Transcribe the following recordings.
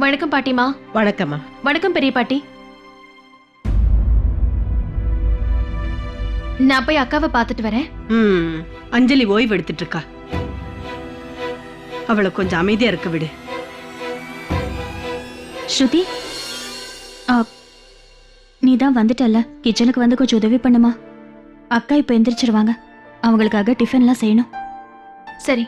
வணக்கம் பாட்டிமா. வணக்கம்மா. வணக்கம் பெரிய பாட்டி. நான் போய் அக்காவை பார்த்துட்டு வரேன். அஞ்சலி ஓய்வு எடுத்துட்டு இருக்கா. அவளை கொஞ்சம் அமைதியா இருக்க விடு. ஸ்ருதி, நீ தான் வந்துட்டல்ல, கிச்சனுக்கு வந்து கொஞ்சம் உதவி பண்ணுமா. அக்கா இப்ப எந்திரிச்சிருவாங்க, அவங்களுக்காக டிஃபன்லாம் செய்யணும். சரி.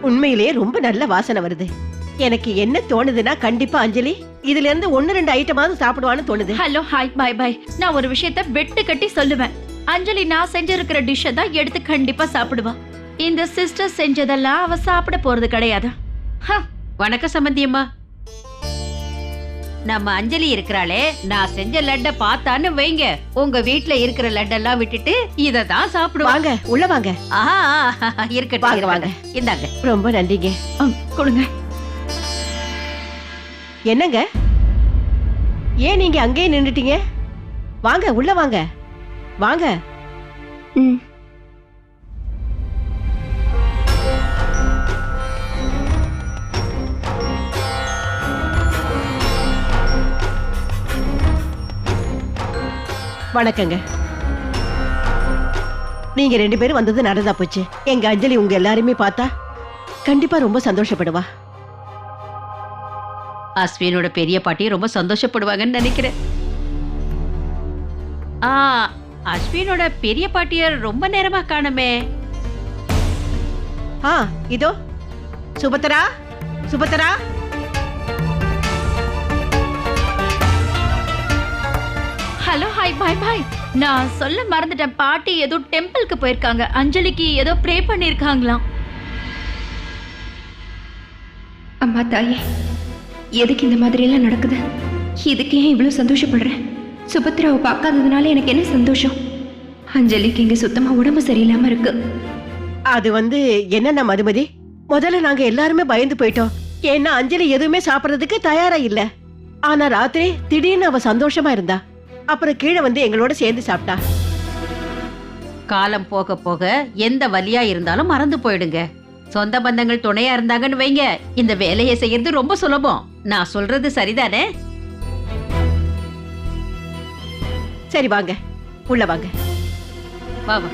உண்மையிலேயே ரொம்ப நல்ல வாசனை வருது. எனக்கு என்ன தோணுதுன்னா, கண்டிப்பா அஞ்சலி இதுல இருந்து 1-2 ஐட்டமாவது சாப்பிடுவான்னு தோணுது. Hello, hi, bye bye. நான் ஒரு விஷயத்த வெட்டு கட்டி சொல்லுவேன். அஞ்சலி நான் செஞ்சிருக்கிற டிஷ்ஷை தான் எடுத்து கண்டிப்பா சாப்பிடுவா. இந்த சிஸ்டர் செஞ்சதெல்லாம் அவ சாப்பிட போறது கிடையாது. வணக்கம் சம்பந்தியம்மா. நம்ம அஞ்சலி இருக்கிறாளே, நான் செஞ்ச லட்ட பார்த்தான்னு வைங்க, உங்க வீட்ல இருக்கிற லட்டெல்லாம் விட்டுட்டு இத தான் சாப்பிடுவாங்க. வாங்க, உள்ள வாங்க. இருக்கட்டும், வாங்க வாங்க. இந்தாங்க. ரொம்ப நன்றிங்க. கொடுங்க. என்னங்க, ஏன் நீங்க அங்கேயே நின்னுட்டீங்க? வாங்க, உள்ள வாங்க. வாங்க. வணக்கங்க. நீங்க 2 பேரும் வந்தது நடந்தா போச்சு. எங்க அஞ்சலி உங்க எல்லாருமே பார்த்தா கண்டிப்பா ரொம்ப சந்தோஷப்படுவா. அஸ்வினோட பெரிய பாட்டி ரொம்ப சந்தோஷப்படுவாங்கன்னு நினைக்கிறேன். அஸ்வினோட பெரிய பாட்டிய ரொம்ப நேரமா காணுமே. இதோ Subhadra. Subhadra, hello, hi, bye bye. நான் சொல்ல மறந்துட்டேன். பாட்டி ஏதோ டெம்பிளுக்கு போயிருக்காங்க. அஞ்சலிக்கு ஏதோ ப்ரே பண்ணிருக்காங்களாம். அம்மா தாயே, எதுக்கு இந்த மாதிரி எல்லாம் நடக்குது? இதுக்கு ஏன் இவ்வளவு சந்தோஷப்படுறேன்? சுபத்ராவை பார்க்காததுனால எனக்கு என்ன சந்தோஷம்? அஞ்சலிக்கு இங்க சுத்தமா உடம்பு சரியில்லாம இருக்கு. அது என்னன்னா மதுமதி, முதல்ல நாங்க எல்லாருமே பயந்து போயிட்டோம். ஏன்னா அஞ்சலி எதுவுமே சாப்பிடறதுக்கு தயாரா இல்ல. ஆனா ராத்திரி திடீர்னு அவ சந்தோஷமா இருந்தா. அப்புறம் கீழே எங்களோட சேர்ந்து சாப்பிட்டா. காலம் போக போக எந்த வலியா இருந்தாலும் மறந்து போயிடுங்க. சொந்த பந்தங்கள் துணையா இருந்தாங்கன்னு வைங்க, இந்த வேலையை செய்யறது ரொம்ப சுலபம். நான் சொல்றது சரிதானே? சரி, வாங்க, உள்ள வாங்க. வா வா.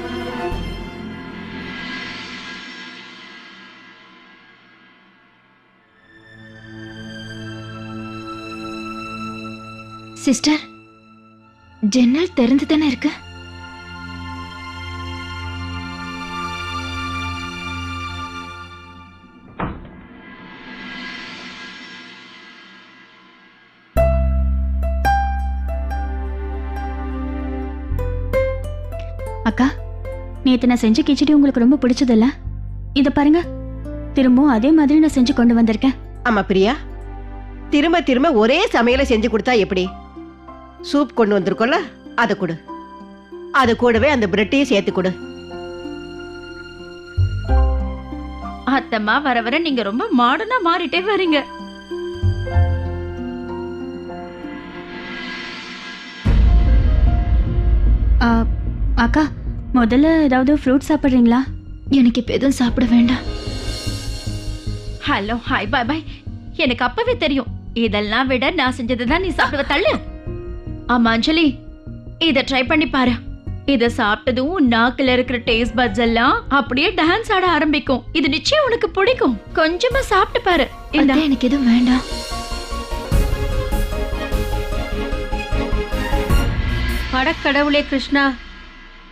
சிஸ்டர், ஜன்னல் திறந்து தானே இருக்கு. அக்கா, நேத்து நான் செஞ்ச கிச்சடி உங்களுக்கு ரொம்ப பிடிச்சதில்ல? இத பாருங்க, திரும்பவும் அதே மாதிரி நான் செஞ்சு கொண்டு வந்திருக்கேன். ஆமா பிரியா, திரும்ப திரும்ப ஒரே சமையலை செஞ்சு கொடுத்தா எப்படி? சூப் கொண்டு வந்திருக்கோம்ல, அதை கொடு. அது கூடவே அந்த பிரெட்டையும் சேர்த்து கொடு. அத்தம்மா, வர வர நீங்க ரொம்ப மாடர்னா மாறிட்டே வரீங்க. அக்கா, முதல்ல ஏதாவது ஃப்ரூட் சாப்பிடுறீங்களா? எனக்கு இப்ப எதுவும் சாப்பிட வேண்டாம். Hello, hi, bye bye. எனக்கு அப்பவே தெரியும், இதெல்லாம் விட நான் செஞ்சதுதான் நீ சாப்பிடுவ. தள்ளு. ஆமா அஞ்சலி, இத ட்ரை பண்ணி பாரு. இத சாப்பிட்டதும் நாக்குல இருக்கிற டேஸ்ட் பட்ஸ் எல்லாம் அப்படியே டான்ஸ் ஆட ஆரம்பிக்கும். இது நிச்சயம் உனக்கு பிடிக்கும். கொஞ்சமா சாப்பிட்டு பாரு. எனக்கு எதுவும் வேண்டாம். படக்கடவுளே கிருஷ்ணா,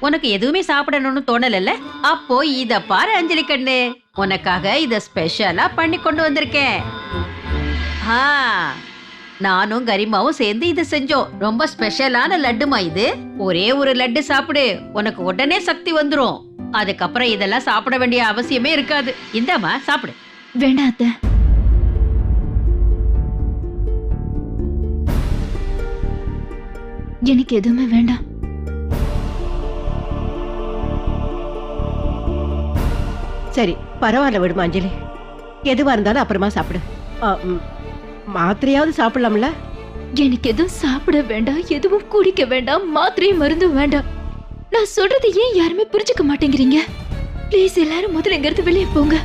உனக்கு எதுவுமே சாப்பிடணும்னு தோணல? அப்போ இத பாரு அஞ்சலி கண்ணு, உனக்காக இத ஸ்பெஷலா பண்ணி கொண்டு வந்திருக்கேன். நானும் கரிமாவும் சேர்ந்து இத செஞ்சோம். ரொம்ப ஸ்பெஷலான லட்டுமா இது. ஒரே ஒரு லட்டு சாப்பிடு, உனக்கு உடனே சக்தி வந்துரும். அதுக்கப்புறம் இதெல்லாம் சாப்பிட வேண்டிய அவசியமே இருக்காது. இந்தாமா சாப்பிடு. வேண்டாம் அத்தை. எனக்கு எதுவுமே வேண்டாம். சரி, பரவாயில்ல, விடுமா அஞ்சலி. எதுவா இருந்தாலும் அப்புறமா சாப்பிடு. மாத்திரையாவது சாப்பிடலாம்ல? எனக்கு எதுவும் சாப்பிட வேண்டாம், எதுவும் குடிக்க வேண்டாம், மாத்திரையும் மருந்தும் வேண்டாம். நான் சொல்றது ஏன் யாருமே புரிஞ்சுக்க மாட்டேங்கிறீங்க? ப்ளீஸ் எல்லாரும் முதல்ல இங்க இருந்து வெளியே போங்க.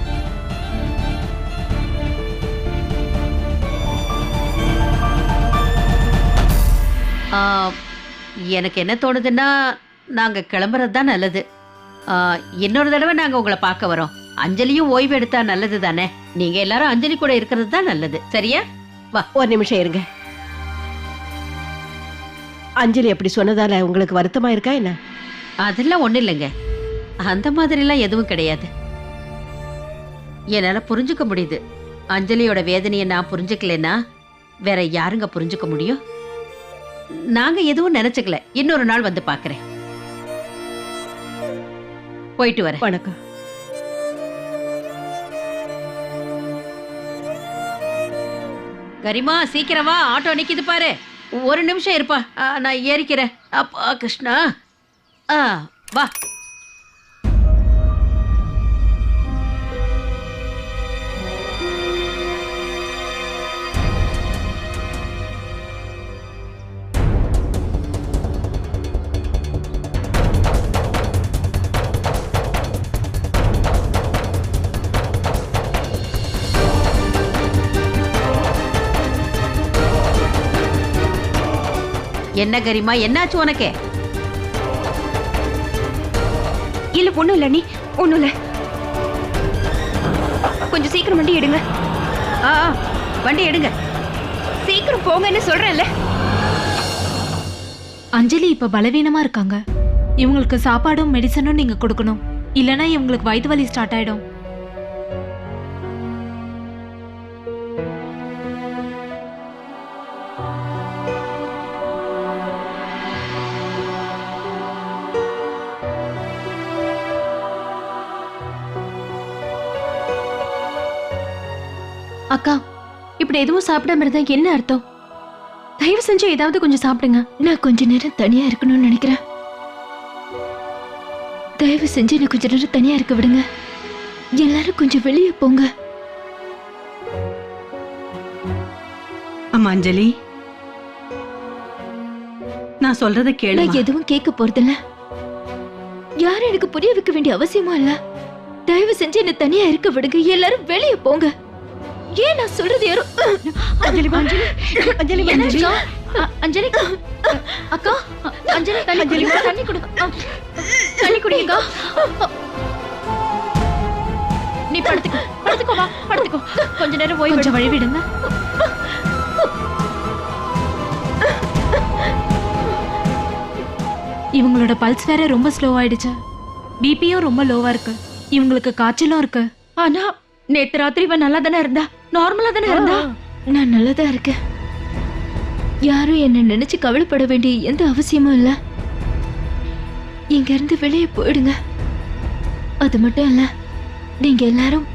ஆ, எனக்கு என்ன தோணுதுன்னா நாங்க கிளம்புறது தான் நல்லது. இன்னொரு தடவை நாங்க உங்களை பார்க்க வரோம். அஞ்சலியும் ஓய்வு எடுத்தா நல்லது தானே. நீங்க எல்லாரும் அஞ்சலி கூட இருக்கிறது தான் நல்லது. சரியா? ஒரு நிமிஷம் இருங்க. அஞ்சலி அப்படி சொன்னதால உங்களுக்கு வருத்தமா இருக்கா என்ன? அதெல்லாம் ஒண்ணு இல்லைங்க. அந்த மாதிரிலாம் எதுவும் கிடையாது. என்னால புரிஞ்சுக்க முடியுது. அஞ்சலியோட வேதனையை நான் புரிஞ்சுக்கலன்னா வேற யாருங்க புரிஞ்சுக்க முடியும்? நாங்க எதுவும் நினைச்சுக்கல. இன்னொரு நாள் வந்து பாக்குறேன். போயிட்டு வரேன். வணக்கம். கரிமா சீக்கிரம் வா, ஆட்டோ நிக்குது பாரு. ஒரு நிமிஷம் இருப்பா, நான் ஏறிக்கிறேன். அப்பா கிருஷ்ணா, வா. என்ன கரிமா, என்னாச்சு உனக்கு? இல்ல ஒண்ணும் இல்ல, நீ ஒண்ணும் இல்ல. கொஞ்சம் சீக்கிரம் வண்டி எடுங்க. வண்டி எடுங்க. சீக்கிரம் போங்கன்னு சொல்றேன்ல. அஞ்சலி இப்ப பலவீனமா இருக்காங்க. இவங்களுக்கு சாப்பாடும் மெடிசனும் நீங்க கொடுக்கணும். இல்லனா இவங்களுக்கு வயிற்று வலி ஸ்டார்ட் ஆயிடும். அக்கா, இப்படி எதுவும் சாப்பிடாம இருந்தா என்ன அர்த்தம்? தயவு செஞ்சு ஏதாவது கொஞ்சம் சாப்பிடுங்க. நான் கொஞ்ச நேரம் தனியா இருக்கணும்னு நினைக்கிறேன். தயவு செஞ்சு என்ன கொஞ்ச நேரம் தனியா இருக்க விடுங்க. எல்லாரும் கொஞ்சம் வெளியே போங்க. அம்மா அஞ்சலி, நான் சொல்றத கேளு. நான் எதுவும் கேட்க போறதில்ல. யாரும் எனக்கு புரிய வைக்க வேண்டிய அவசியமா இல்ல. தயவு செஞ்சு என்ன தனியா இருக்க விடுங்க. எல்லாரும் வெளியே போங்க. ஏன் நான் சொல்றது யாரும்? அஞ்சலி அஞ்சலி அஞ்சலி அஞ்சலி அஞ்சலி அக்கா, அஞ்சலி தண்ணி குடி, தண்ணி குடு. தண்ணி குடிங்கக்கா. நீ படுத்துக்கோ, படுத்துக்கோ, வா படுத்துக்கோ. கொஞ்ச நேரம் ஓய்வு கொஞ்சம் வழி விடுங்க. இவங்களோட பல்ஸ் வேற ரொம்ப ஸ்லோ ஆயிடுச்சு. பிபியும் ரொம்ப லோவா இருக்கு. இவங்களுக்கு காய்ச்சலும் இருக்கு. ஆனா நேத்து ராத்திரி இவன் நல்லா தானே இருந்தா, நார்மலா தானே இருந்தா. நான் நல்லதா இருக்கேன். யாரும் என்ன நினைச்சு கவலைப்பட வேண்டிய எந்த அவசியமும் இல்ல. இங்க இருந்து வெளியே போயிடுங்க. அது மட்டும் இல்ல, நீங்க எல்லாரும்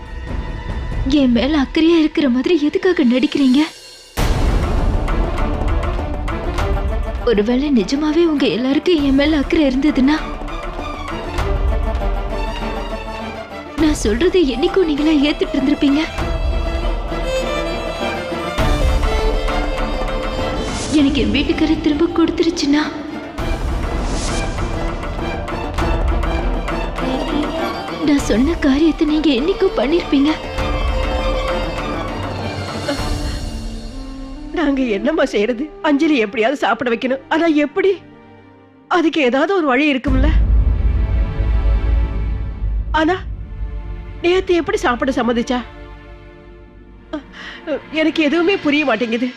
என் மேல அக்கறையா இருக்கிற மாதிரி எதுக்காக நடிக்கிறீங்க? ஒருவேளை நிஜமாவே உங்க எல்லாருக்கும் என் மேல அக்கறை இருந்ததுன்னா நான் சொல்றது என்னைக்கும் நீங்களா ஏத்துட்டு இருந்திருப்பீங்க. எனக்கு என் வீட்டுக்கார திரும்ப கொடுத்துருச்சுன்னா நான் சொன்ன காரியத்தை நீங்க என்னைக்கும் பண்ணிருப்பீங்க. நாங்க என்னம்மா செய்யறது? அஞ்சலி எப்படியாவது சாப்பிட வைக்கணும். ஆனா எப்படி? அதுக்கு ஏதாவது ஒரு வழி இருக்கும்ல. ஆனா நேத்து எப்படி சாப்பிட சம்மதிச்சா? எனக்கு எதுவுமே புரிய மாட்டேங்குது.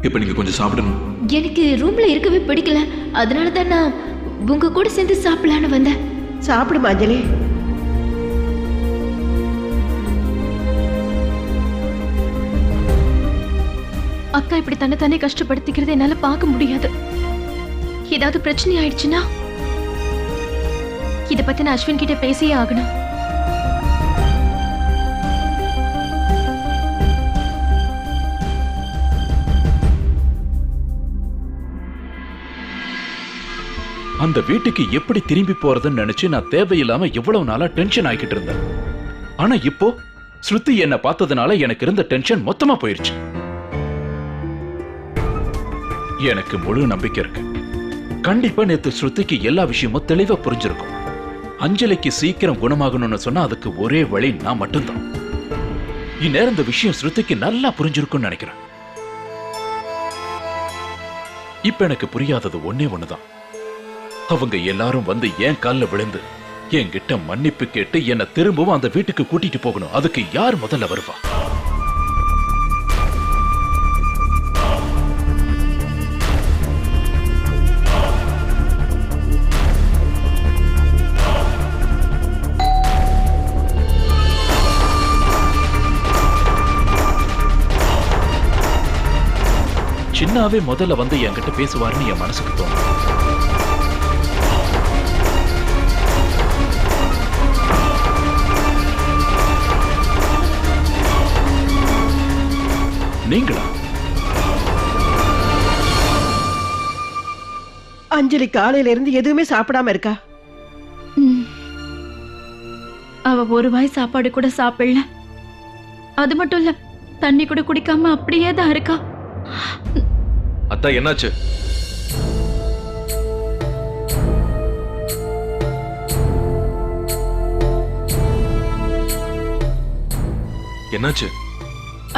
இப்ப நீங்க கொஞ்சம் சாப்பிடணும். எனக்கு ரூம்ல இருக்கவே பிடிக்கல. அதனால தான் நான் உங்க கூட சேர்ந்து சாப்பிடலான்னு வந்தேன். சாப்பிடுமா அஞ்சலி. அக்கா இப்படி தன்னை கஷ்டப்படுத்திக்கிறது என்னால பார்க்க முடியாது. ஏதாவது பிரச்சனை ஆயிடுச்சுன்னா இத பத்தி நான் அஸ்வின் கிட்ட பேசியே ஆகணும். அந்த வீட்டுக்கு எப்படி திரும்பி போறதுன்னு நினைச்சு நான் தேவையில்லாம எவ்வளவு நாளா டென்ஷன் ஆகிட்டு இருந்தேன். ஆனா இப்போ ஸ்ருதி என்ன பார்த்ததுனால எனக்கு இருந்த டென்ஷன் மொத்தமா போயிருச்சு. எனக்கு முழு நம்பிக்கை இருக்கு. கண்டிப்பா நேத்து ஸ்ருதிக்கு எல்லா விஷயமும் தெளிவா புரிஞ்சிருக்கும். அஞ்சலிக்கு சீக்கிரம் குணமாகணும்னு சொன்னா அதுக்கு ஒரே வழி நான் மட்டும்தான். இந்நேரம் இந்த விஷயம் ஸ்ருதிக்கு நல்லா புரிஞ்சிருக்கும்னு நினைக்கிறேன். இப்ப எனக்கு புரியாதது ஒன்னே ஒண்ணுதான். அவங்க எல்லாரும் வந்து என் கால்ல விழுந்து என்கிட்ட மன்னிப்பு கேட்டு என்ன திரும்பவும் அந்த வீட்டுக்கு கூட்டிட்டு போகணும். அதுக்கு யார் முதல்ல வருவா? சின்னாவே முதல்ல வந்து என்கிட்ட பேசுவாருன்னு என் மனசுக்கு தோணும். நீங்களா? அஞ்சலி காலையில இருந்து எதுவுமே சாப்பிடாம இருக்கா. அவ ஒரு வாய் சாப்பாடு கூட சாப்பிடல. அது மட்டும் இல்ல, தண்ணி கூட குடிக்காம அப்படியே தான் இருக்கா. அத்தா என்னாச்சு? என்னாச்சு?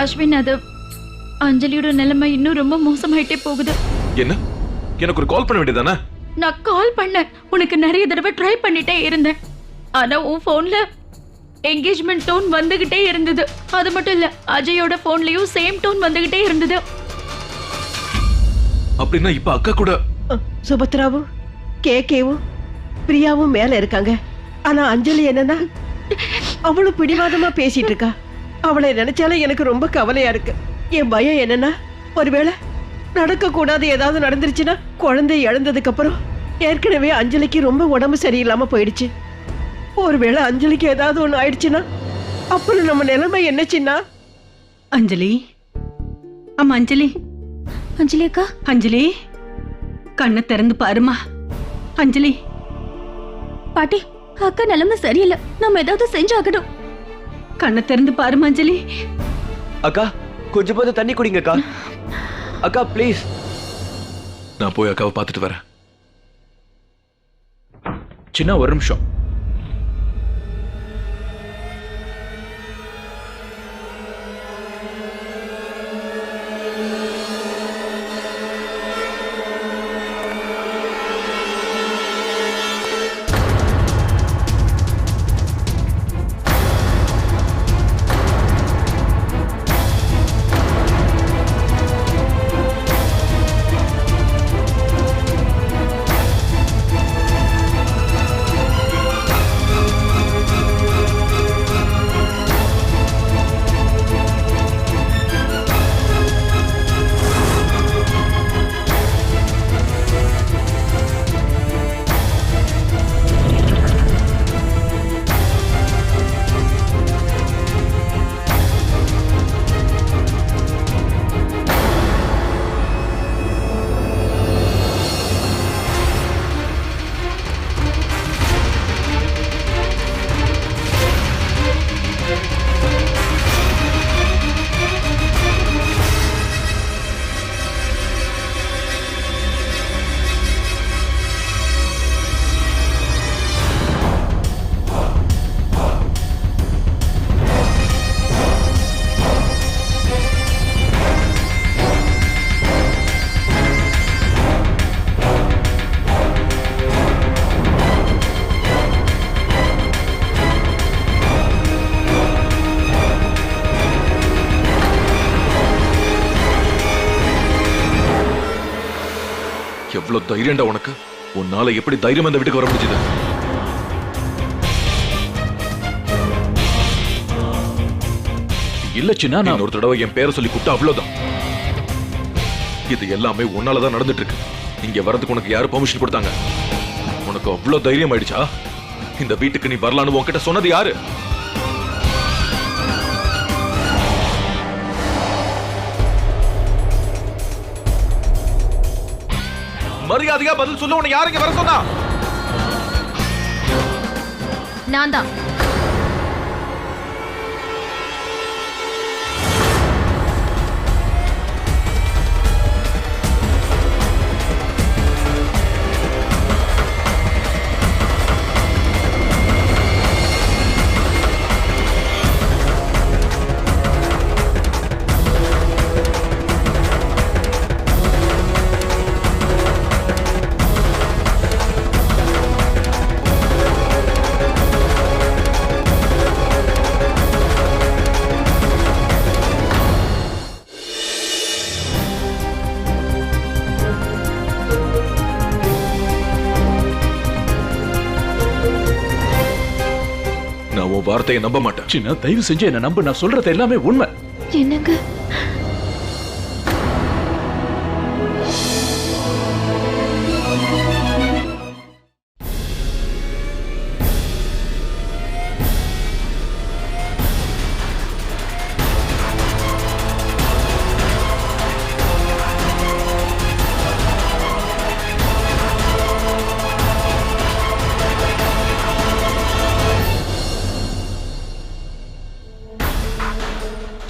அஸ்வின், அது அஞ்சலியோட நிலைமை இன்னும் ரொம்ப மோசமாயிட்டே போகுது. என்ன? எனக்கு ஒரு கால் பண்ண வேண்டியதானே? நான் கால் பண்ணேன், உனக்கு நிறைய தடவை ட்ரை பண்ணிட்டே இருந்தேன். ஆனா உன் போன்ல என்கேஜ்மெண்ட் டோன் வந்துகிட்டே இருந்தது. அது மட்டும் இல்ல, அஜயோட போன்லயும் சேம் டோன் வந்துகிட்டே இருந்தது. அப்படின்னா இப்ப அக்கா கூட சுபத்ராவும் கேவும் பிரியாவும் மேல இருக்காங்க. ஆனா அஞ்சலி என்னன்னா அவளும் பிடிவாதமா பேசிட்டு இருக்கா. அவளை நினைச்சாலே எனக்கு ரொம்ப கவலையா இருக்கு. என் பயம் என்னன்னா, ஒருவேளை நடக்க கூடாது ஏதாவது நடந்துருச்சுன்னா, குழந்தை இழந்ததுக்கு அப்புறம் ஏற்கனவே அஞ்சலிக்கு ரொம்ப உடம்பு சரியில்லாம போயிடுச்சு. ஒருவேளை அஞ்சலிக்கு ஏதாவது ஒண்ணு ஆயிடுச்சுன்னா அப்புறம் நம்ம நிலைமை என்ன சின்னா? அஞ்சலி, அம்மா அஞ்சலி, அஞ்சலி அக்கா, அஞ்சலி கண்ணை திறந்து பாருமா. அஞ்சலி, பாட்டி அக்கா நிலைமை சரியில்லை, நம்ம ஏதாவது செஞ்சாகணும். கண்ணை திறந்து பாருமா அஞ்சலி. அக்கா கொஞ்சம் போது தண்ணி குடிங்க அக்கா. அக்கா ப்ளீஸ். நான் போய் அக்காவை பார்த்துட்டு வரேன். சின்ன ஒரு நிமிஷம். எவ்வளவு தைரியம்டா உனக்கு? உன்னால எப்படி தைரியம் அந்த வீட்டுக்கு வர முடிஞ்சது? இல்ல சின்ன, நான் ஒரு தடவை என் பேரை சொல்லி கூப்பிட்டா அவ்வளவுதான். இது எல்லாமே உன்னாலதான் நடந்துட்டு இருக்கு. இங்க வரதுக்கு உனக்கு யாரு பெர்மிஷன் கொடுத்தாங்க? உனக்கு அவ்வளவு தைரியம் ஆயிடுச்சா? இந்த வீட்டுக்கு நீ வரலான்னு உன்கிட்ட சொன்னது யாரு? மரியாதையா பதில் சொல்ல. உன்னை யாருங்க வர சொன்னா? நான் தான். நான் உன் வார்த்தையை நம்ப மாட்டேன். சின்ன தயவு செஞ்சு என்ன நம்பு, நான் சொல்றது எல்லாமே உண்மை. என்னங்க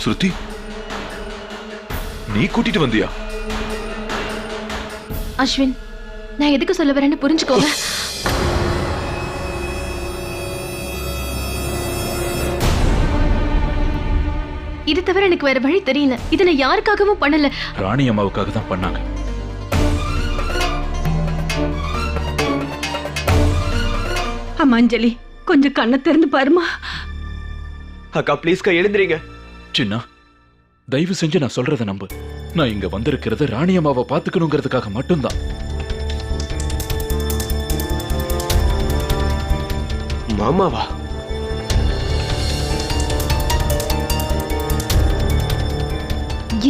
ஸ்ருதி, நீ கூட்டிட்டு வந்தியா? அஸ்வின், நான் எதுக்கு சொல்ல வரேன்னு புரிஞ்சுக்கோங்க. இது தவிர எனக்கு வேற வழி தெரியல. இதை நான் யாருக்காகவும் பண்ணல. ராணி அம்மாவுக்காக தான் பண்ணாங்க. அம்மா அஞ்சலி, கொஞ்சம் கண்ணை திறந்து பாருமா. அக்கா ப்ளீஸ்க்கா எழுந்திரீங்க. சின்ன தயவு செஞ்சு நான் சொல்றத நம்பு. நான் இங்க வந்திருக்கிறது ராணி அம்மாவை பாத்துக்கணுங்கிறதுக்காக மட்டும்தான். மாமாவா?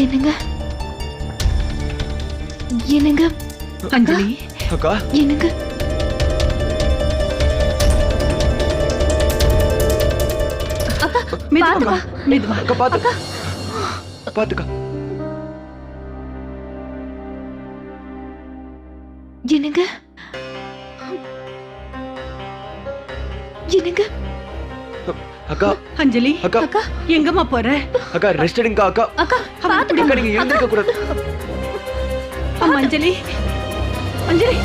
என்னங்க என்னங்க அஞ்சலி, அக்கா என்னங்க மெதுவா மெதுவா. அக்கா பாத்துக்கா பாத்துக்கா. என்னங்க என்னங்க அக்கா அஞ்சலி, அக்கா எங்கம்மா போற? அக்கா ரெஸ்ட் எடுங்க அக்கா. அக்கா அக்கா நீங்க எழுந்திருக்க கூடாது. அம்மா அஞ்சலி, அஞ்சலி.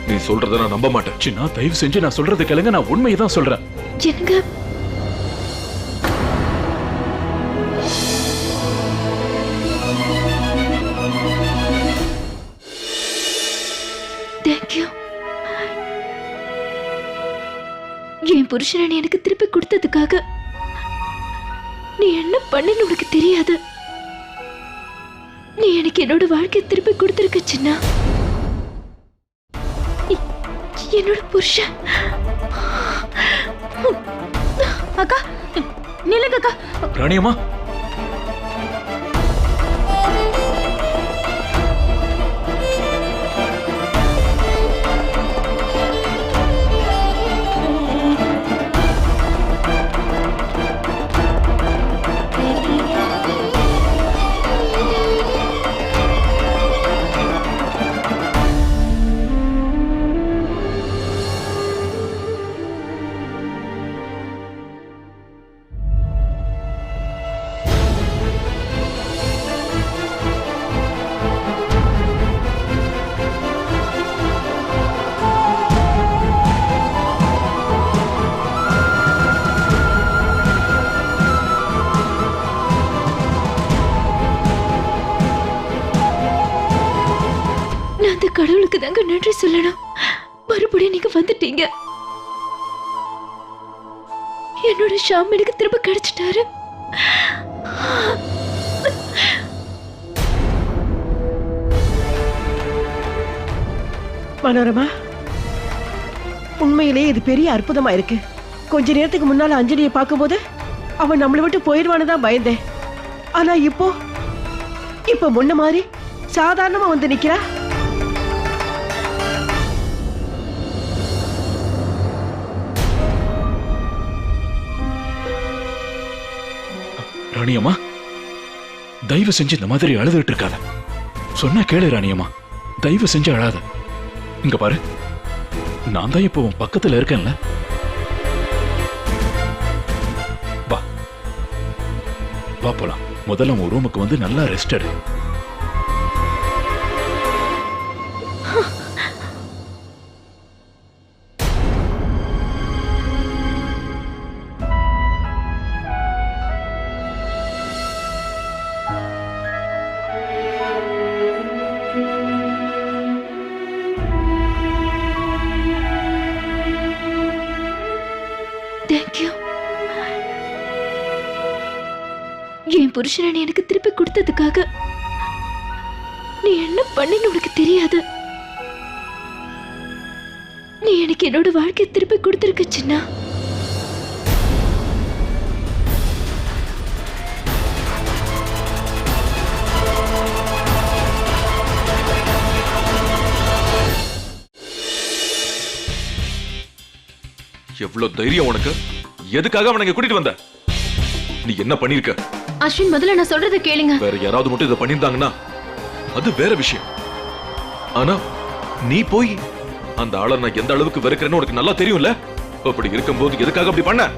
நீ சொல்றத நான் நம்ப மாட்டேன். சின்ன தயவு செஞ்சு நான் சொல்றது கேளுங்க, நான் உண்மையை தான் சொல்றேன். என்னங்க தேங்க்யூ. என் புருஷனை எனக்கு திருப்பி கொடுத்ததுக்காக நீ என்ன பண்ணு உனக்கு தெரியாது. நீ எனக்கு என்னோட வாழ்க்கையை திருப்பி கொடுத்திருக்க சின்ன. என்னோட புருஷன். அக்கா நில்லுங்க அக்கா. ராணி அம்மா, அந்த கடவுளுக்கு தாங்க நன்றி சொல்லணும். மறுபடியும் நீங்க வந்துட்டீங்க. என்னோட ஷாம் எனக்கு திரும்ப கிடைச்சிட்டாரு. மனோரமா, உண்மையிலேயே இது பெரிய அற்புதமா இருக்கு. கொஞ்ச நேரத்துக்கு முன்னால அஞ்சலியை பார்க்கும்போது அவன் நம்மளை விட்டு போயிடுவான்னு தான் பயந்தேன். ஆனா இப்போ முன்ன மாதிரி சாதாரணமா வந்து நிக்கிறா. ராணியம்மா, தயவு செஞ்சு இந்த மாதிரி அழுதுட்டு இருக்காத. சொன்னா கேளு ராணியம்மா, தயவு செஞ்சு அழாத. இங்க பாரு, நான் தான் இப்போ உன் பக்கத்துல இருக்கேன்ல. வா வா போலாம். முதல்ல உன் ரூமுக்கு வந்து நல்லா ரெஸ்ட் எடு. தேங்க்யூ. என் புருஷனை நீ எனக்கு திருப்பி கொடுத்ததுக்காக நீ என்ன பண்ணு உனக்கு தெரியாது. நீ எனக்கு என்னோட வாழ்க்கையை திருப்பி கொடுத்துருக்க சின்னா. எவ்வளவு தைரியம் உனக்கு? எதுக்காக அவனை கூட்டிட்டு வந்த? நீ என்ன பண்ணிருக்க? அஸ்வின், முதல்ல நான் சொல்றத கேளுங்க. வேற யாராவது மட்டும் இதை பண்ணிருந்தாங்கன்னா அது வேற விஷயம். ஆனா நீ போய் அந்த ஆளை நான் எந்த அளவுக்கு வெறுக்கிறேன்னு உனக்கு நல்லா தெரியும்ல. அப்படி இருக்கும்போது எதுக்காக அப்படி பண்ண?